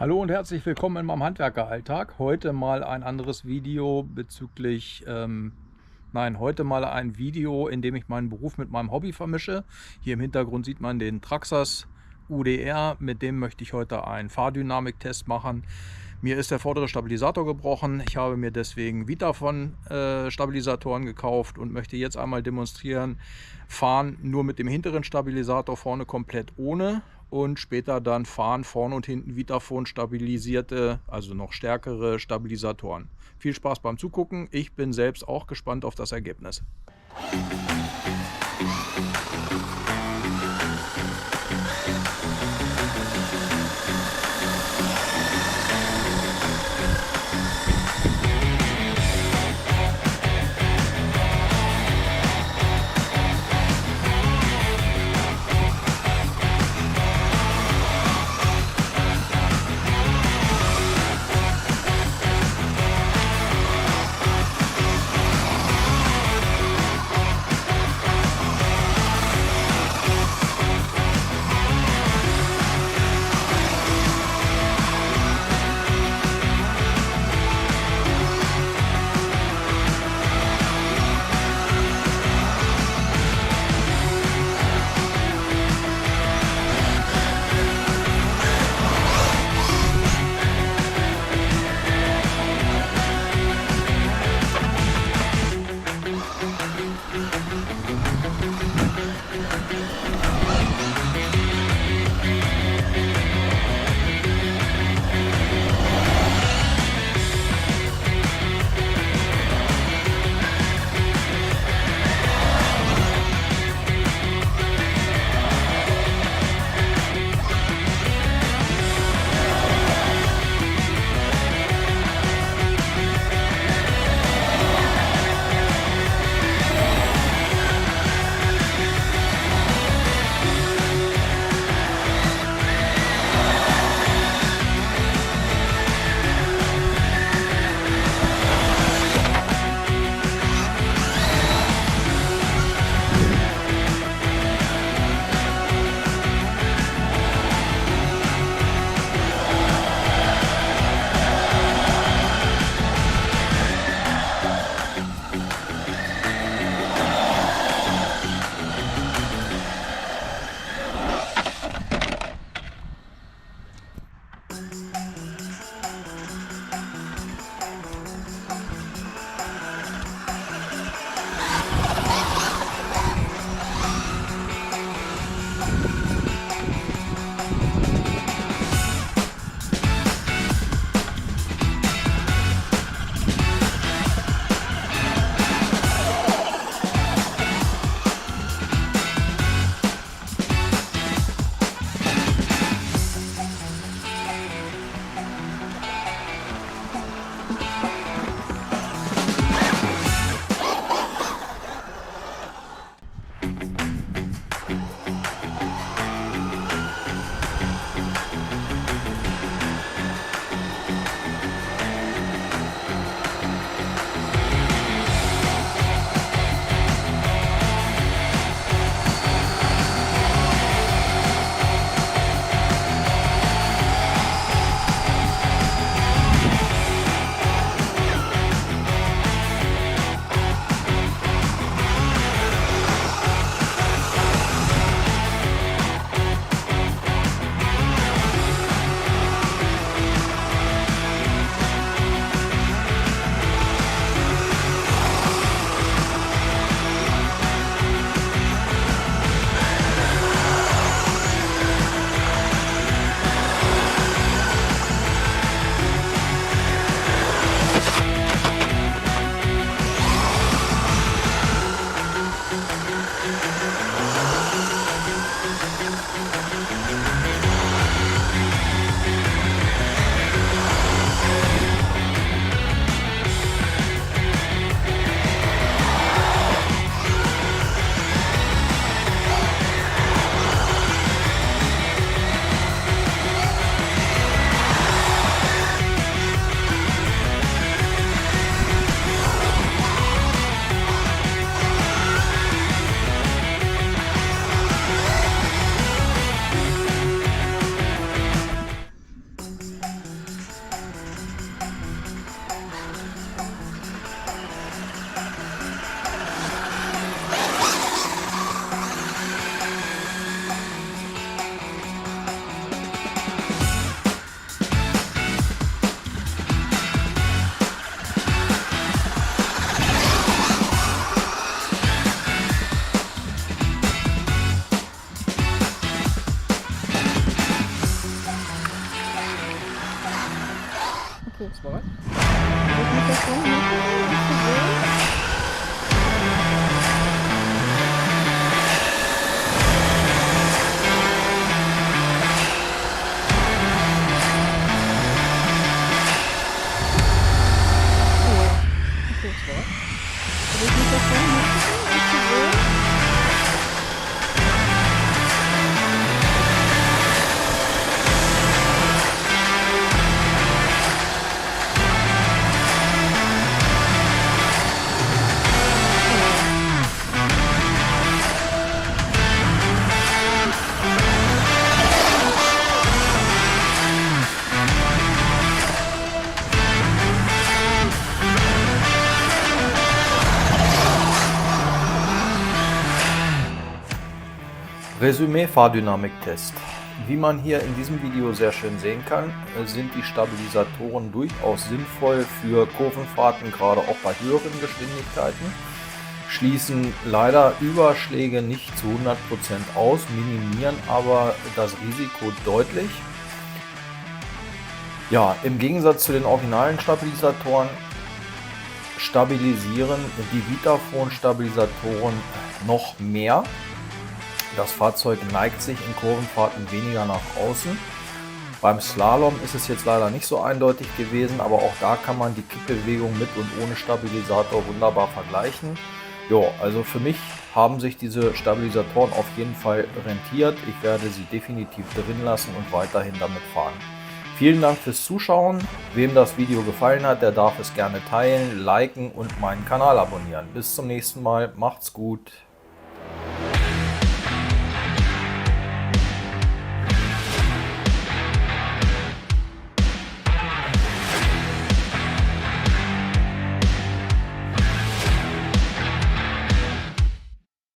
Hallo und herzlich willkommen in meinem Handwerker-Alltag. Heute mal ein anderes Video bezüglich, heute mal ein Video, in dem ich meinen Beruf mit meinem Hobby vermische. Hier im Hintergrund sieht man den Traxxas UDR, mit dem möchte ich heute einen Fahrdynamiktest machen. Mir ist der vordere Stabilisator gebrochen. Ich habe mir deswegen von Stabilisatoren gekauft und möchte jetzt einmal demonstrieren, fahren nur mit dem hinteren Stabilisator, vorne komplett ohne, und später dann fahren vorne und hinten Vitaphon stabilisierte, also noch stärkere Stabilisatoren. Viel Spaß beim Zugucken. Ich bin selbst auch gespannt auf das Ergebnis. Okay, ist bereit? Das Mikrofon machen, nicht zu sehen. Okay, ist bereit? Das Mikrofon machen, nicht zu sehen. Resümee Fahrdynamiktest. Wie man hier in diesem Video sehr schön sehen kann, sind die Stabilisatoren durchaus sinnvoll für Kurvenfahrten, gerade auch bei höheren Geschwindigkeiten. Schließen leider Überschläge nicht zu 100% aus, minimieren aber das Risiko deutlich. Ja, im Gegensatz zu den originalen Stabilisatoren stabilisieren die Vitaphone-Stabilisatoren noch mehr. Das Fahrzeug neigt sich in Kurvenfahrten weniger nach außen. Beim Slalom ist es jetzt leider nicht so eindeutig gewesen, aber auch da kann man die Kippbewegung mit und ohne Stabilisator wunderbar vergleichen. Jo, also für mich haben sich diese Stabilisatoren auf jeden Fall rentiert. Ich werde sie definitiv drin lassen und weiterhin damit fahren. Vielen Dank fürs Zuschauen. Wem das Video gefallen hat, der darf es gerne teilen, liken und meinen Kanal abonnieren. Bis zum nächsten Mal. Macht's gut.